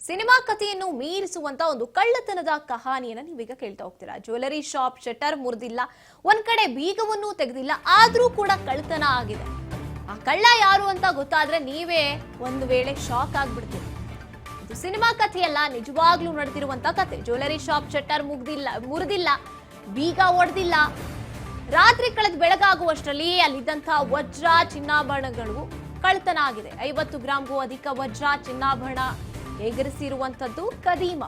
Cinema ಕಥೆಯನ್ನು ಮೀರಿಸುವಂತ ಒಂದು ಕಳ್ಳತನದ ಕಹಾನಿಯನ್ನ ನೀವೀಗ ಕೇಳ್ತಾ ಹೋಗ್ತೀರಾ. ಜ್ಯುವೆಲರಿ ಶಾಪ್ ಶಟರ್ ಮುರಿದಿಲ್ಲ, ಒಂದ್ ಕಡೆ ಬೀಗವನ್ನು ತೆಗೆದಿಲ್ಲ, ಆದ್ರೂ ಕೂಡ ಕಳ್ಳತನ ಆಗಿದೆ. ಆ ಕಳ್ಳ ಯಾರು ಅಂತ ಗೊತ್ತಾದ್ರೆ ನೀವೇ ಒಂದು ವೇಳೆ ಶಾಕ್ ಆಗ್ಬಿಡ್ತೀರಿ. ಇದು ಸಿನಿಮಾ ಕಥೆಯಲ್ಲ, ನಿಜವಾಗ್ಲೂ ನಡೆದಿರುವಂತ ಕಥೆ. ಜ್ಯುವೆಲರಿ ಶಾಪ್ ಶಟರ್ ಮುರಿದಿಲ್ಲ, ಬೀಗ ಒಡೆದಿಲ್ಲ. ರಾತ್ರಿ ಕಳೆದ ಬೆಳಗಾಗುವಷ್ಟರಲ್ಲಿ ಅಲ್ಲಿದ್ದಂತಹ ವಜ್ರ ಚಿನ್ನಾಭರಣಗಳು ಕಳ್ಳತನ ಆಗಿದೆ. 50 ಗ್ರಾಂಗೂ ಅಧಿಕ ವಜ್ರ ಚಿನ್ನಾಭರಣ ಎಗರಿಸಿರುವಂತದ್ದು ಕದೀಮ.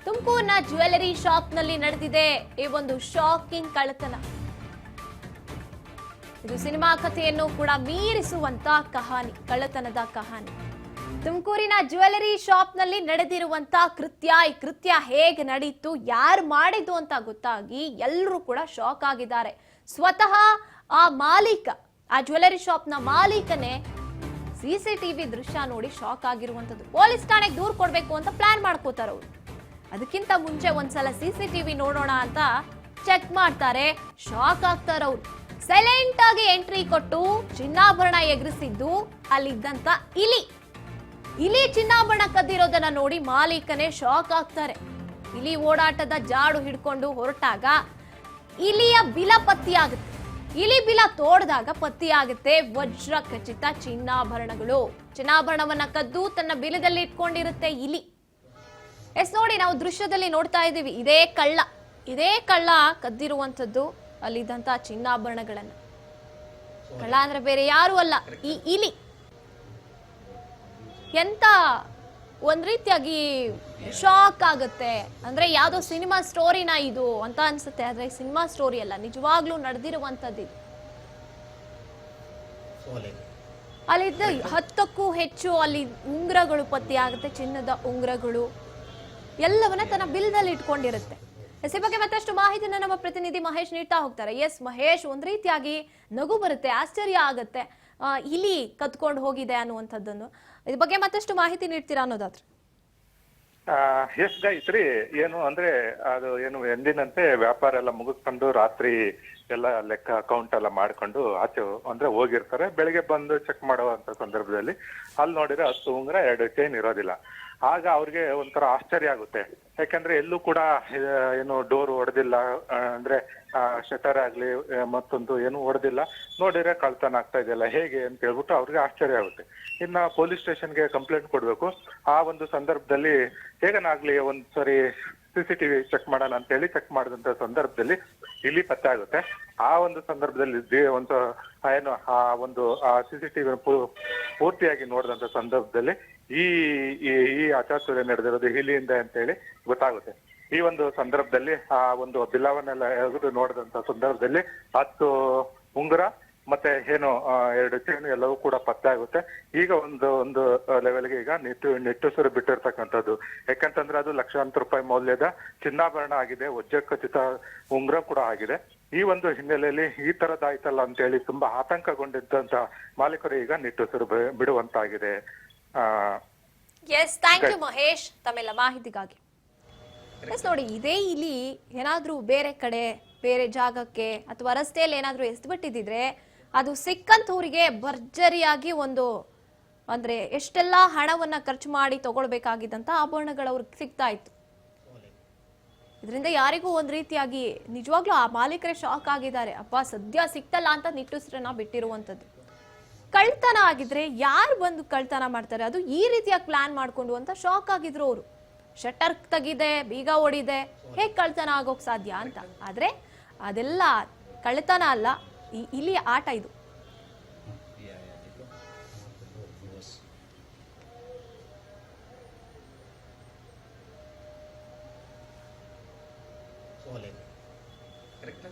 ತುಮಕೂರಿನ ಜ್ಯುವೆಲರಿ ಶಾಪ್ ನಲ್ಲಿ ನಡೆದಿದೆ ಈ ಒಂದು ಶಾಕಿಂಗ್ ಕಳ್ಳತನ. ಇದು ಸಿನಿಮಾ ಕಥೆಯನ್ನು ಕೂಡ ಮೀರಿಸುವಂತ ಕಹಾನಿ, ಕಳ್ಳತನದ ಕಹಾನಿ. ತುಮಕೂರಿನ ಜ್ಯುವೆಲರಿ ಶಾಪ್ ನಲ್ಲಿ ನಡೆದಿರುವಂತ ಈ ಕೃತ್ಯ ಹೇಗೆ ನಡೀತು, ಯಾರು ಮಾಡಿದ್ದು ಅಂತ ಗೊತ್ತಾಗಿ ಎಲ್ಲರೂ ಕೂಡ ಶಾಕ್ ಆಗಿದ್ದಾರೆ. ಸ್ವತಃ ಆ ಮಾಲೀಕ, ಆ ಜ್ಯುವೆಲರಿ ಶಾಪ್ ನ ಮಾಲೀಕನೇ ಸಿಸಿಟಿವಿ ದೃಶ್ಯ ನೋಡಿ ಶಾಕ್ ಆಗಿರುವಂತದ್ದು. ಪೊಲೀಸ್ ಠಾಣೆಗೆ ದೂರು ಕೊಡ್ಬೇಕು ಅಂತ ಪ್ಲಾನ್ ಮಾಡ್ಕೋತಾರ ಅವರು. ಅದಕ್ಕಿಂತ ಮುಂಚೆ ಒಂದ್ಸಲ ಸಿಸಿಟಿವಿ ನೋಡೋಣ ಅಂತ ಚೆಕ್ ಮಾಡ್ತಾರೆ, ಶಾಕ್ ಆಗ್ತಾರ ಅವರು. ಸೈಲೆಂಟ್ ಆಗಿ ಎಂಟ್ರಿ ಕೊಟ್ಟು ಚಿನ್ನಾಭರಣ ಎಗರಿಸಿದ್ದು ಅಲ್ಲಿದ್ದಂತ ಇಲಿ ಚಿನ್ನಾಭರಣ ಕದ್ದಿರೋದನ್ನ ನೋಡಿ ಮಾಲೀಕನೇ ಶಾಕ್ ಆಗ್ತಾರೆ. ಇಲಿ ಓಡಾಟದ ಜಾಡು ಹಿಡ್ಕೊಂಡು ಹೊರಟಾಗ ಇಲಿಯ ಬಿಲ ಪತ್ತೆಯಾಗುತ್ತೆ. ಇಲಿ ಬಿಲ ತೋಡ್ದಾಗ ಪತ್ತೆಯಾಗುತ್ತೆ ವಜ್ರ ಖಚಿತ ಚಿನ್ನಾಭರಣಗಳು. ಚಿನ್ನಾಭರಣವನ್ನ ಕದ್ದು ತನ್ನ ಬಿಲದಲ್ಲಿ ಇಟ್ಕೊಂಡಿರುತ್ತೆ ಇಲಿ. ನೋಡಿ, ನಾವು ದೃಶ್ಯದಲ್ಲಿ ನೋಡ್ತಾ ಇದ್ದೀವಿ, ಇದೇ ಕಳ್ಳ ಕದ್ದಿರುವಂತದ್ದು ಅಲ್ಲಿದ್ದಂತ ಚಿನ್ನಾಭರಣಗಳನ್ನ. ಕಳ್ಳ ಅಂದ್ರೆ ಬೇರೆ ಯಾರು ಅಲ್ಲ, ಈ ಇಲಿ. ಎಂತ ಒಂದ್ ರೀತಿಯಾಗಿ ಶಾಕ್ ಆಗುತ್ತೆ ಅಂದ್ರೆ, ಯಾವ್ದೋ ಸಿನಿಮಾ ಸ್ಟೋರಿನ ಇದು ಅಂತ ಅನ್ಸುತ್ತೆ. ಆದ್ರೆ ಸಿನಿಮಾ ಸ್ಟೋರಿ ಅಲ್ಲ, ನಿಜವಾಗ್ಲೂ ನಡೆದಿರುವಂತದ್ದು. ಅಲ್ಲಿದ್ದ 10ಕ್ಕೂ ಹೆಚ್ಚು ಅಲ್ಲಿ ಉಂಗುರಗಳು ಪತ್ತೆಯಾಗುತ್ತೆ, ಚಿನ್ನದ ಉಂಗುರಗಳು ಎಲ್ಲವನ್ನ ತನ್ನ ಬಿಲ್ದಲ್ಲಿ ಇಟ್ಕೊಂಡಿರುತ್ತೆ. ಈ ಬಗ್ಗೆ ಮತ್ತಷ್ಟು ಮಾಹಿತಿನ ನಮ್ಮ ಪ್ರತಿನಿಧಿ ಮಹೇಶ್ ನೀಡ್ತಾ ಹೋಗ್ತಾರೆ. ಎಸ್ ಮಹೇಶ್, ಒಂದ್ ರೀತಿಯಾಗಿ ನಗು ಬರುತ್ತೆ, ಆಶ್ಚರ್ಯ ಆಗತ್ತೆ, ಇಲಿ ಕತ್ಕೊಂಡು ಹೋಗಿದೆ ಅನ್ನುವಂಥದ್ದನ್ನು. ಇದ್ರ ಬಗ್ಗೆ ಮತ್ತಷ್ಟು ಮಾಹಿತಿ ನೀಡ್ತೀರಾ ಅನ್ನೋದಾದ್ರೆ? ಎಸ್ ಗಾಯತ್ರಿ, ಏನು ಅಂದ್ರೆ ಅದು ಏನು ಎಂದಿನಂತೆ ವ್ಯಾಪಾರ ಎಲ್ಲ ಮುಗಿಸ್ಕೊಂಡು ರಾತ್ರಿ ಎಲ್ಲ ಲೆಕ್ಕ ಅಕೌಂಟ್ ಎಲ್ಲ ಮಾಡ್ಕೊಂಡು ಆಚೆ ಅಂದ್ರೆ ಹೋಗಿರ್ತಾರೆ. ಬೆಳಿಗ್ಗೆ ಬಂದು ಚೆಕ್ ಮಾಡುವಂತ ಸಂದರ್ಭದಲ್ಲಿ ಅಲ್ಲಿ ನೋಡಿದ್ರೆ 10 ಉಂಗುರ 2 ಚೈನ್ ಇರೋದಿಲ್ಲ. ಆಗ ಅವ್ರಿಗೆ ಒಂಥರ ಆಶ್ಚರ್ಯ ಆಗುತ್ತೆ. ಯಾಕಂದ್ರೆ ಎಲ್ಲೂ ಕೂಡ ಏನು ಡೋರ್ ಹೊಡೆದಿಲ್ಲ, ಅಂದ್ರೆ ಶಟರ್ ಆಗ್ಲಿ ಮತ್ತೊಂದು ಏನು ಹೊಡೆದಿಲ್ಲ. ನೋಡಿದ್ರೆ ಕಳ್ತನ ಆಗ್ತಾ ಇದೆಯಲ್ಲ ಹೇಗೆ ಅಂತ ಹೇಳ್ಬಿಟ್ಟು ಅವ್ರಿಗೆ ಆಶ್ಚರ್ಯ ಆಗುತ್ತೆ. ಇನ್ನ ಪೊಲೀಸ್ ಸ್ಟೇಷನ್ಗೆ ಕಂಪ್ಲೇಂಟ್ ಕೊಡ್ಬೇಕು. ಆ ಒಂದು ಸಂದರ್ಭದಲ್ಲಿ ಹೇಗನಾಗ್ಲಿ ಒಂದ್ಸರಿ ಸಿಸಿಟಿವಿ ಚೆಕ್ ಮಾಡೋಣ ಅಂತ ಹೇಳಿ ಚೆಕ್ ಮಾಡಿದಂತ ಸಂದರ್ಭದಲ್ಲಿ ಇಲಿ ಪತ್ತೆ ಆಗುತ್ತೆ. ಆ ಒಂದು ಸಂದರ್ಭದಲ್ಲಿ ಏನು ಆ ಸಿಸಿಟಿವಿ ಪೂರ್ತಿಯಾಗಿ ನೋಡಿದಂತ ಸಂದರ್ಭದಲ್ಲಿ ಈ ಅಚಾತುರ್ಯ ನಡೆದಿರೋದು ಇಲಿಯಿಂದ ಅಂತ ಹೇಳಿ ಗೊತ್ತಾಗುತ್ತೆ. ಈ ಒಂದು ಸಂದರ್ಭದಲ್ಲಿ ಆ ಒಂದು ಬಿಲವನ್ನೆಲ್ಲ ಎಗೆದು ನೋಡಿದಂತ ಸಂದರ್ಭದಲ್ಲಿ 10 ಉಂಗುರ ಮತ್ತೆ ಏನು 2 ಚೈನು ಎಲ್ಲವೂ ಕೂಡ ಪತ್ತೆ ಆಗುತ್ತೆ. ಈಗ ಒಂದು ಲೆವೆಲ್ಗೆ ಈಗ ನಿಟ್ಟುಸಿರು ಬಿಟ್ಟಿರ್ತಕ್ಕಂಥದ್ದು. ಯಾಕಂತಂದ್ರೆ ಅದು ಲಕ್ಷಾಂತರ ರೂಪಾಯಿ ಮೌಲ್ಯದ ಚಿನ್ನಾಭರಣ ಆಗಿದೆ, ವಜ್ರ ಖಚಿತ ಉಂಗುರ ಕೂಡ ಆಗಿದೆ. ಈ ಒಂದು ಹಿನ್ನೆಲೆಯಲ್ಲಿ ಈ ತರದಾಯ್ತಲ್ಲ ಅಂತ ಹೇಳಿ ತುಂಬಾ ಆತಂಕಗೊಂಡಿದ್ದಂತ ಮಾಲೀಕರು ಈಗ ನಿಟ್ಟುಸಿರು ಬಿಡುವಂತಾಗಿದೆ. ಎಸ್, ಥ್ಯಾಂಕ್ ಯು ಮಹೇಶ್ ತಮ್ಮೆಲ್ಲ ಮಾಹಿತಿಗಾಗಿ. ನೋಡಿ, ಇದೇ ಇಲಿ ಏನಾದ್ರೂ ಬೇರೆ ಕಡೆ ಬೇರೆ ಜಾಗಕ್ಕೆ ಅಥವಾ ರಸ್ತೆಯಲ್ಲಿ ಏನಾದ್ರೂ ಎಸ್ಬಿಟ್ಟಿದ್ರೆ ಅದು ಸಿಕ್ಕಂತೂರಿಗೆ ಭರ್ಜರಿಯಾಗಿ ಅಂದ್ರೆ ಎಷ್ಟೆಲ್ಲಾ ಹಣವನ್ನ ಖರ್ಚು ಮಾಡಿ ತಗೊಳ್ಬೇಕಾಗಿದ್ದಂತ ಆಭರಣಗಳು ಅವ್ರಿಗೆ ಸಿಗ್ತಾ ಇತ್ತು. ಇದರಿಂದ ಯಾರಿಗೂ ಒಂದ್ ರೀತಿಯಾಗಿ ನಿಜವಾಗ್ಲೂ ಆ ಮಾಲೀಕರೇ ಶಾಕ್ ಆಗಿದ್ದಾರೆ. ಅಪ್ಪ ಸದ್ಯ ಸಿಕ್ತಲ್ಲ ಅಂತ ನಿಟ್ಟುಸಿರನ್ನ ಬಿಟ್ಟಿರುವಂತದ್ದು. ಕಳ್ತನ ಆಗಿದ್ರೆ ಯಾರು ಬಂದು ಕಳ್ತನ ಮಾಡ್ತಾರೆ, ಅದು ಈ ರೀತಿಯಾಗಿ ಪ್ಲಾನ್ ಮಾಡ್ಕೊಂಡು ಅಂತ ಶಾಕ್ ಆಗಿದ್ರು ಅವರು. ಶಟರ್ ತೆಗಿದೆ, ಬೀಗ ಓಡಿದೆ, ಹೇಗ್ ಕಳ್ತನ ಆಗೋಕ್ ಸಾಧ್ಯ ಅಂತ. ಆದ್ರೆ ಅದೆಲ್ಲ ಕಳ್ತನ ಅಲ್ಲ, ಇಲ್ಲಿ ಆಟ ಇದು. ಕರೆಕ್ಟ್.